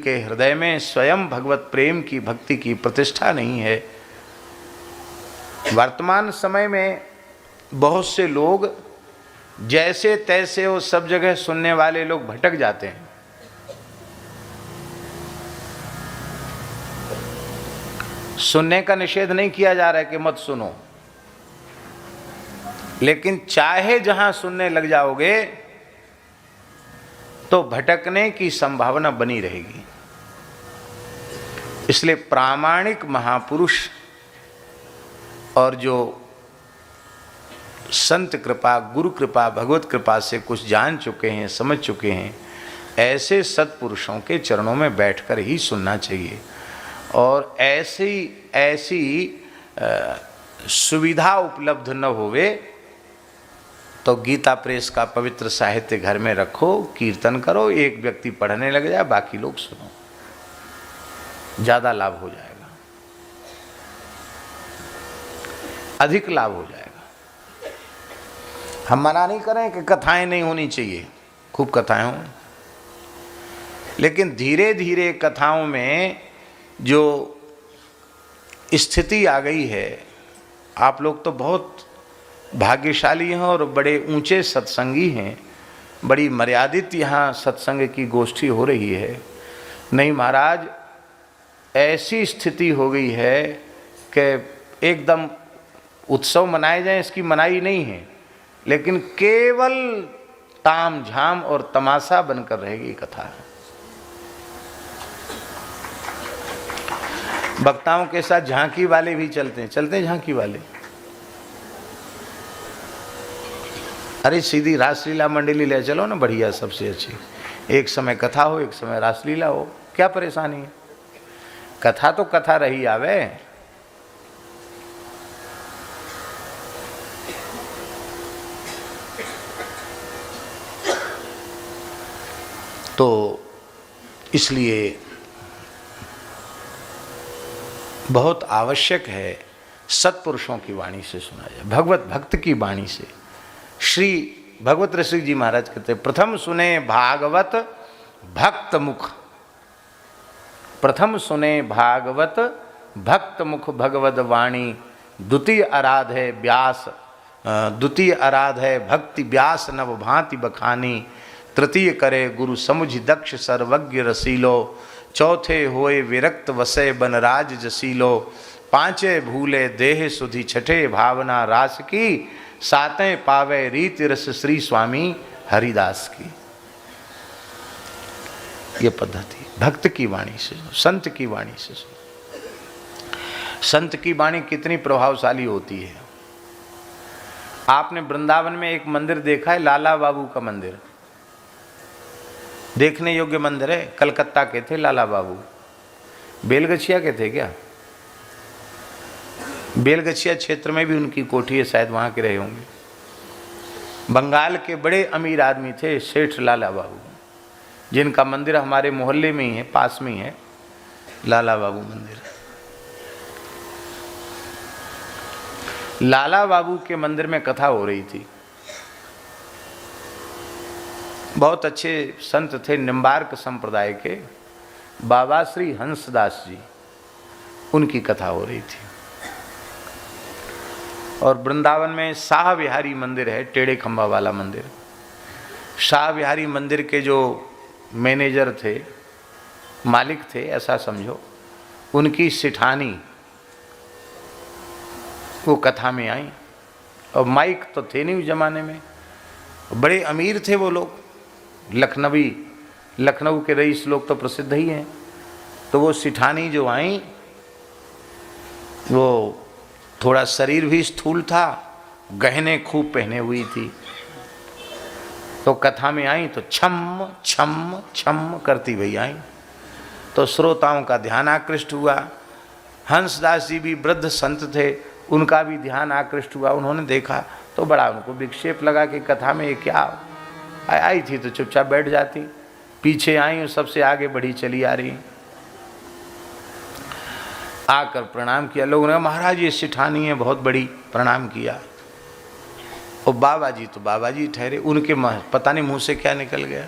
जिनके हृदय में स्वयं भगवत प्रेम की, भक्ति की प्रतिष्ठा नहीं है। वर्तमान समय में बहुत से लोग जैसे तैसे वो सब जगह सुनने वाले लोग भटक जाते हैं। सुनने का निषेध नहीं किया जा रहा है कि मत सुनो, लेकिन चाहे जहां सुनने लग जाओगे तो भटकने की संभावना बनी रहेगी। इसलिए प्रामाणिक महापुरुष और जो संत कृपा, गुरु कृपा, भगवत कृपा से कुछ जान चुके हैं, समझ चुके हैं, ऐसे सत्पुरुषों के चरणों में बैठकर ही सुनना चाहिए। और ऐसी सुविधा उपलब्ध न होवे तो गीता प्रेस का पवित्र साहित्य घर में रखो, कीर्तन करो, एक व्यक्ति पढ़ने लग जाए, बाकी लोग सुनो, ज़्यादा लाभ हो जाएगा, अधिक लाभ हो जाएगा। हम मना नहीं करें कि कथाएं नहीं होनी चाहिए, खूब कथाएं हों, लेकिन धीरे धीरे कथाओं में जो स्थिति आ गई है, आप लोग तो बहुत भाग्यशाली हैं और बड़े ऊंचे सत्संगी हैं, बड़ी मर्यादित यहाँ सत्संग की गोष्ठी हो रही है। नहीं महाराज, ऐसी स्थिति हो गई है कि एकदम उत्सव मनाए जाएं, इसकी मनाही नहीं है, लेकिन केवल ताम झाम और तमाशा बनकर रहेगी कथा। वक्ताओं के साथ झांकी वाले भी चलते हैं झांकी वाले। अरे सीधी रासलीला मंडली ले चलो ना, बढ़िया, सबसे अच्छी। एक समय कथा हो, एक समय रासलीला हो, क्या परेशानी है? कथा तो कथा रही आवे। तो इसलिए बहुत आवश्यक है सत्पुरुषों की वाणी से सुना जाए, भगवत भक्त की वाणी से। श्री भगवत ऋषि जी महाराज कहते हैं, प्रथम सुने भागवत भक्त मुख, प्रथम सुने भागवत भक्त मुख भगवद वाणी, द्वितीय आराध है व्यास, द्वितीय आराध है भक्ति व्यास नव भांति बखानी, तृतीय करे गुरु समुझ दक्ष सर्वज्ञ रसीलो, चौथे होए विरक्त वसे बनराज जसीलो, पांचे भूले देह सुधि, छठे भावना रास की, सातें पावे रीत रस श्री स्वामी हरिदास की। ये पद्धति भक्त की वाणी से, संत की वाणी से। संत की वाणी कितनी प्रभावशाली होती है। आपने वृंदावन में एक मंदिर देखा है, लाला बाबू का मंदिर, देखने योग्य मंदिर है। कलकत्ता के थे लाला बाबू, बेलगछिया के थे क्या? बेलगछिया क्षेत्र में भी उनकी कोठी है, शायद वहाँ के रहे होंगे। बंगाल के बड़े अमीर आदमी थे सेठ लाला बाबू, जिनका मंदिर हमारे मोहल्ले में ही है, पास में ही है लाला बाबू मंदिर। लाला बाबू के मंदिर में कथा हो रही थी। बहुत अच्छे संत थे, निम्बार्क संप्रदाय के बाबा श्री हंसदास जी, उनकी कथा हो रही थी। और वृंदावन में शाह बिहारी मंदिर है, टेढ़े खंबा वाला मंदिर। शाह बिहारी मंदिर के जो मैनेजर थे, मालिक थे ऐसा समझो, उनकी सिठानी वो कथा में आई। और माइक तो थे नहीं उस जमाने में, बड़े अमीर थे वो लोग, लखनऊ के रईस लोग तो प्रसिद्ध ही हैं। तो वो सिठानी जो आई, वो थोड़ा शरीर भी स्थूल था, गहने खूब पहने हुई थी। तो कथा में आई तो छम छम छम करती हुई आई, तो श्रोताओं का ध्यान आकृष्ट हुआ। हंसदास जी भी वृद्ध संत थे, उनका भी ध्यान आकृष्ट हुआ। उन्होंने देखा तो बड़ा उनको विक्षेप लगा कि कथा में ये क्या। आई थी तो चुपचाप बैठ जाती, पीछे आई और सबसे आगे बढ़ी चली आ रही। आकर प्रणाम किया, लोगों ने महाराज ये सिठानी है बहुत बड़ी, प्रणाम किया। और बाबा जी तो बाबा जी ठहरे, उनके पता नहीं मुंह से क्या निकल गया।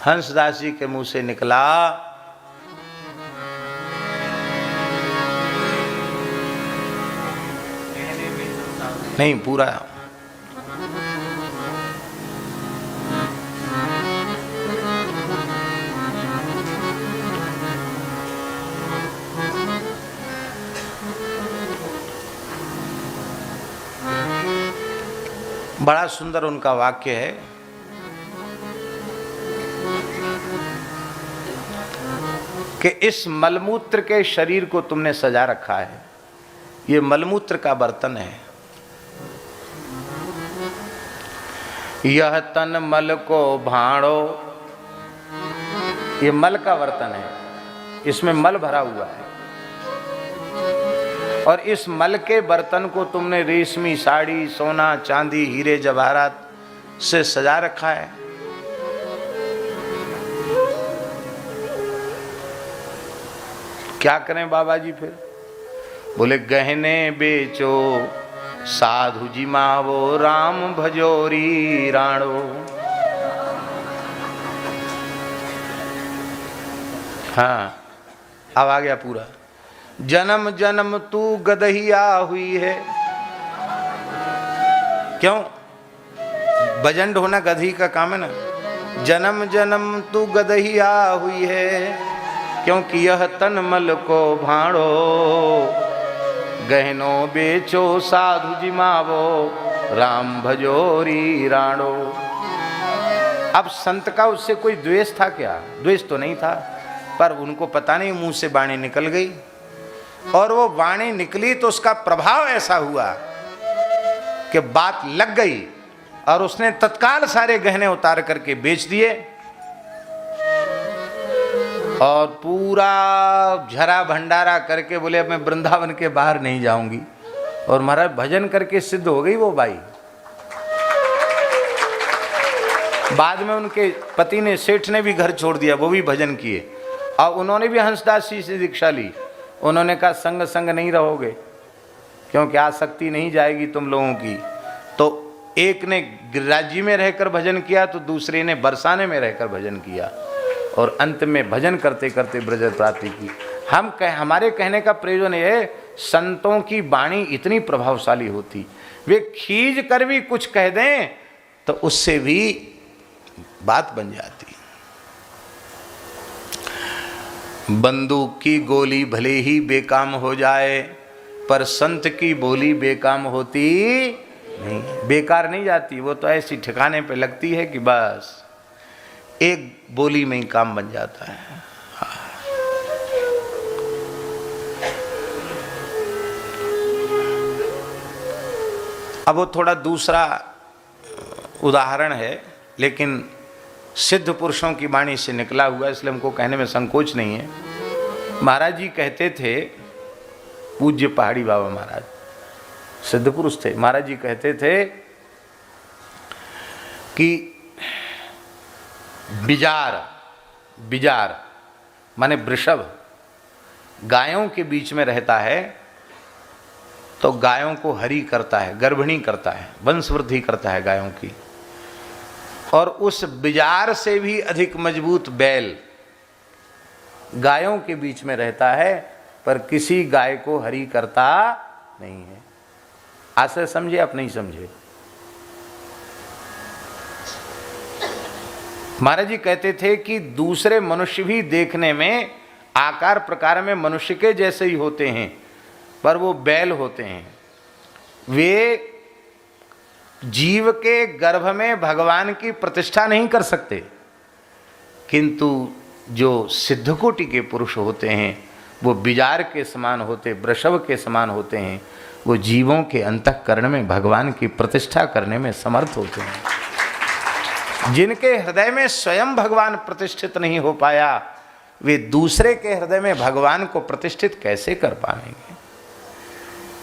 हंसदास जी के मुंह से निकला, नहीं पूरा। बड़ा सुंदर उनका वाक्य है कि इस मलमूत्र के शरीर को तुमने सजा रखा है, ये मलमूत्र का बर्तन है। यह तन मल को भाड़ो, ये मल का बर्तन है, इसमें मल भरा हुआ है। और इस मल के बर्तन को तुमने रेशमी साड़ी, सोना, चांदी, हीरे जवाहरात से सजा रखा है। क्या करें बाबा जी फिर? बोले गहने बेचो साधु जी मावो, राम भजोरी राणो। हाँ अब आ गया पूरा। जन्म जन्म तू गदहिया हुई है। क्यों? बजंड होना गधी का काम है ना। जन्म जन्म तू गदहिया हुई है, क्योंकि यह तन मल को भाड़ो, गहनों बेचो साधु जी मावो, राम भजोरी राणो। अब संत का उससे कोई द्वेष था क्या? द्वेष तो नहीं था, पर उनको पता नहीं मुंह से वाणी निकल गई, और वो वाणी निकली तो उसका प्रभाव ऐसा हुआ कि बात लग गई, और उसने तत्काल सारे गहने उतार करके बेच दिए और पूरा झरा भंडारा करके बोले अब मैं वृंदावन के बाहर नहीं जाऊंगी। और महाराज भजन करके सिद्ध हो गई वो बाई। बाद में उनके पति ने, सेठ ने भी घर छोड़ दिया, वो भी भजन किए, और उन्होंने भी हंसदास जी से दीक्षा ली। उन्होंने कहा संग संग नहीं रहोगे, क्योंकि आसक्ति नहीं जाएगी तुम लोगों की। तो एक ने गिरिराज जी में रहकर भजन किया, तो दूसरे ने बरसाने में रहकर भजन किया, और अंत में भजन करते करते ब्रज प्राप्ति की। हमारे कहने का प्रयोजन ये है, संतों की वाणी इतनी प्रभावशाली होती, वे खींच कर भी कुछ कह दें तो उससे भी बात बन जाती। बंदूक की गोली भले ही बेकाम हो जाए, पर संत की बोली बेकाम होती नहीं, बेकार नहीं जाती। वो तो ऐसी ठिकाने पे लगती है कि बस एक बोली में ही काम बन जाता है। अब वो थोड़ा दूसरा उदाहरण है, लेकिन सिद्ध पुरुषों की वाणी से निकला हुआ, इसलिए हमको कहने में संकोच नहीं है। महाराज जी कहते थे, पूज्य पहाड़ी बाबा महाराज सिद्ध पुरुष थे, महाराज जी कहते थे कि बिजार माने वृषभ गायों के बीच में रहता है, तो गायों को हरी करता है, गर्भिणी करता है, वंश वृद्धि करता है गायों की। और उस बिजार से भी अधिक मजबूत बैल गायों के बीच में रहता है, पर किसी गाय को हरी करता नहीं है। आशय समझे आप नहीं समझे? महाराज जी कहते थे कि दूसरे मनुष्य भी देखने में आकार प्रकार में मनुष्य के जैसे ही होते हैं, पर वो बैल होते हैं। वे जीव के गर्भ में भगवान की प्रतिष्ठा नहीं कर सकते, किंतु जो सिद्धकोटि के पुरुष होते हैं वो बिजार के समान होते, वृषभ के समान होते हैं। वो जीवों के अंतःकरण में भगवान की प्रतिष्ठा करने में समर्थ होते हैं। जिनके हृदय में स्वयं भगवान प्रतिष्ठित नहीं हो पाया, वे दूसरे के हृदय में भगवान को प्रतिष्ठित कैसे कर पाएंगे?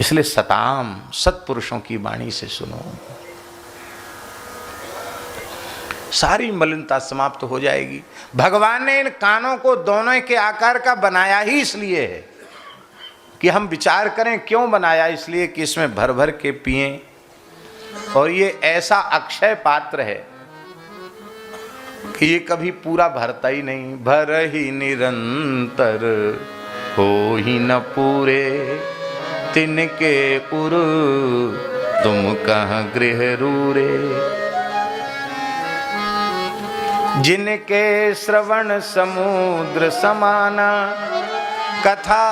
इसलिए सताम सत्पुरुषों की वाणी से सुनो, सारी मलिनता समाप्त हो जाएगी। भगवान ने इन कानों को दोनों के आकार का बनाया ही इसलिए है कि हम विचार करें क्यों बनाया, इसलिए कि इसमें भर भर के पिएं। और ये ऐसा अक्षय पात्र है कि ये कभी पूरा भरता ही नहीं। भर ही निरंतर हो ही न पूरे, तिनके उर तुम कहाँ गृह रूरे। जिनके श्रवण समुद्र समाना, कथा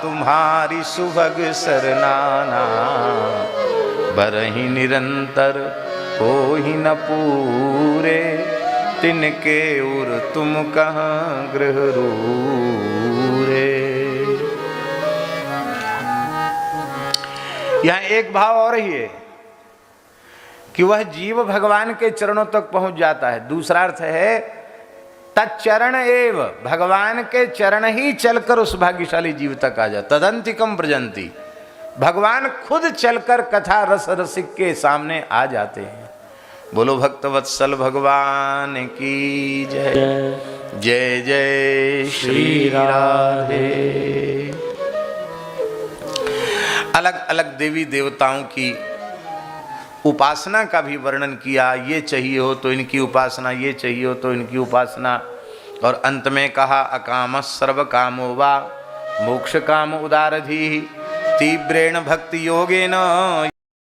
तुम्हारी सुभग सरनाना। बरहि निरंतर हो ही न पूरे, तिनके उर तुम कहाँ गृह रूरे। यहाँ एक भाव और ही है कि वह जीव भगवान के चरणों तक पहुंच जाता है। दूसरा अर्थ है तच्चरण एव, भगवान के चरण ही चलकर उस भाग्यशाली जीव तक आ जाता। तदंतिकम व्रजंती, भगवान खुद चलकर कथा रस रसिक के सामने आ जाते हैं। बोलो भक्तवत्सल भगवान की जय। जय जय श्री राधे। अलग अलग देवी देवताओं की उपासना का भी वर्णन किया। ये चाहिए हो तो इनकी उपासना, ये चाहिए हो तो इनकी उपासना। और अंत में कहा अकाम सर्व कामो वा मोक्ष काम उदारधि तीव्रेण भक्ति योगेन